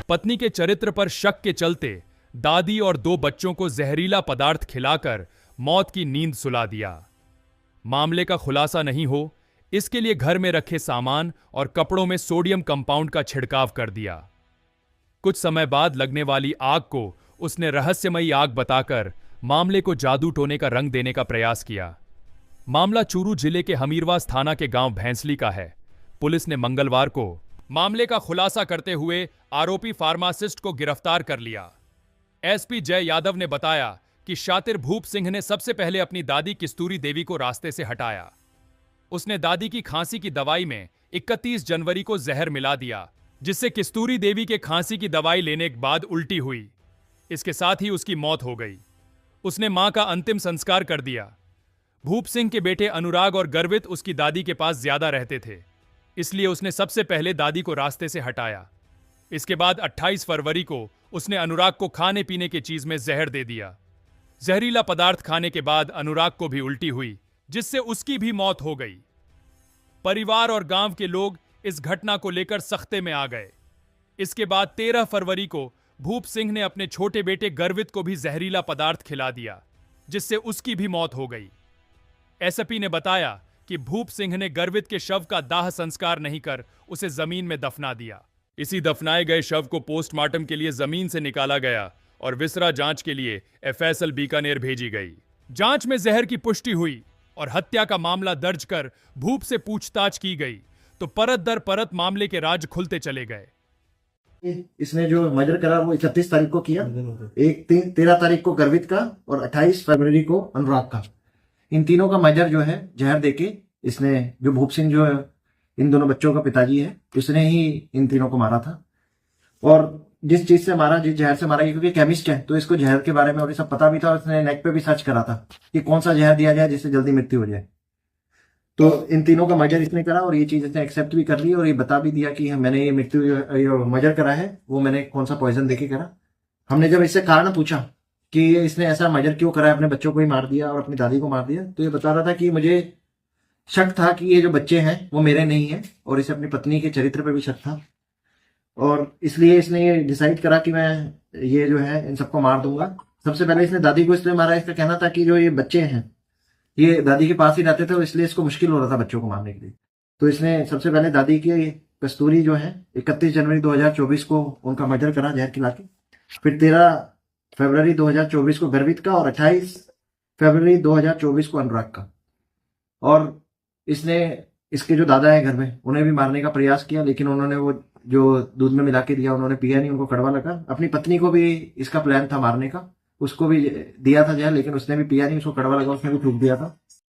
पत्नी के चरित्र पर शक के चलते दादी और 2 बच्चों को जहरीला पदार्थ खिलाकर मौत की नींद सुला दिया। मामले का खुलासा नहीं हो, इसके लिए घर में रखे सामान और कपड़ों में सोडियम कंपाउंड का छिड़काव कर दिया। कुछ समय बाद लगने वाली आग को उसने रहस्यमयी आग बताकर मामले को जादू टोने का रंग देने का प्रयास किया। मामला चूरू जिले के हमीरवास थाना के गांव भैंसली का है। पुलिस ने मंगलवार को मामले का खुलासा करते हुए आरोपी फार्मासिस्ट को गिरफ्तार कर लिया। एसपी जय यादव ने बताया कि शातिर भूप सिंह ने सबसे पहले अपनी दादी किस्तूरी देवी को रास्ते से हटाया। उसने दादी की खांसी की दवाई में 31 जनवरी को जहर मिला दिया, जिससे किस्तूरी देवी के खांसी की दवाई लेने के बाद उल्टी हुई। इसके साथ ही उसकी मौत हो गई। उसने मां का अंतिम संस्कार कर दिया। भूप सिंह के बेटे अनुराग और गर्वित उसकी दादी के पास ज्यादा रहते थे, इसलिए उसने सबसे पहले दादी को रास्ते से हटाया। इसके बाद 28 फरवरी को उसने अनुराग को खाने पीने की चीज में जहर दे दिया। जहरीला पदार्थ खाने के बाद अनुराग को भी उल्टी हुई, जिससे उसकी भी मौत हो गई। परिवार और गांव के लोग इस घटना को लेकर सख्ते में आ गए। इसके बाद 13 फरवरी को भूप सिंह ने अपने छोटे बेटे गर्वित को भी जहरीला पदार्थ खिला दिया, जिससे उसकी भी मौत हो गई। एसपी ने बताया कि भूप सिंह ने गर्वित के शव का दाह संस्कार नहीं कर उसे जमीन में दफना दिया। इसी दफनाए गए शव को पोस्टमार्टम के लिए जमीन से निकाला गया और विसरा जांच के लिए एफएसएल बीकानेर भेजी गई। जांच में जहर की पुष्टि हुई और हत्या का मामला दर्ज कर भूप से पूछताछ की गई, तो परत दर परत मामले के राज खुलते चले गए। इसने जो मर्डर करा वो 31 तारीख को किया, 13 तारीख को गर्वित का और 28 फरवरी को अनुराग का। इन तीनों का मर्डर जो है जहर देके इसने, जो भूप सिंह जो है इन दोनों बच्चों का पिताजी है, इसने ही इन तीनों को मारा था। और जिस चीज से मारा, जिस जहर से मारा, क्योंकि केमिस्ट है तो इसको जहर के बारे में और ये सब पता भी था। उसने नेट पे भी सर्च करा था कि कौन सा जहर दिया जाए जिससे जल्दी मृत्यु हो जाए। तो इन तीनों का मर्डर इसने करा और ये चीज इसने एक्सेप्ट भी कर ली और ये बता भी दिया कि मैंने ये मर्डर करा है, वो मैंने कौन सा पॉइजन देके करा। हमने जब इससे कारण पूछा कि इसने ऐसा मर्डर क्यों करा है, अपने बच्चों को ही मार दिया और अपनी दादी को मार दिया, तो ये बता रहा था कि मुझे शक था कि ये जो बच्चे हैं वो मेरे नहीं है, और इसे अपनी पत्नी के चरित्र पर भी शक था, और इसलिए इसने ये डिसाइड करा कि मैं ये जो है इन सबको मार दूंगा। सबसे पहले इसने दादी को इसलिए मारा, इसका कहना था कि जो ये बच्चे हैं ये दादी के पास ही रहते थे, इसलिए इसको मुश्किल हो रहा था बच्चों को मारने के लिए। तो इसने सबसे पहले दादी की कस्तूरी जो है 31 जनवरी 2024 को उनका मर्डर करा जहर खिला के। फिर 13 फरवरी 2024 को गर्वित का और 28 फरवरी 2024 को अनुराग का। और इसने इसके जो दादा है घर में उन्हें भी मारने का प्रयास किया, लेकिन उन्होंने वो जो दूध में मिला के दिया उन्होंने पिया नहीं, उनको कड़वा लगा। अपनी पत्नी को भी इसका प्लान था मारने का, उसको भी दिया था जहर, लेकिन उसने भी पिया नहीं, उसको कड़वा लगा, उसने भी थूक दिया था।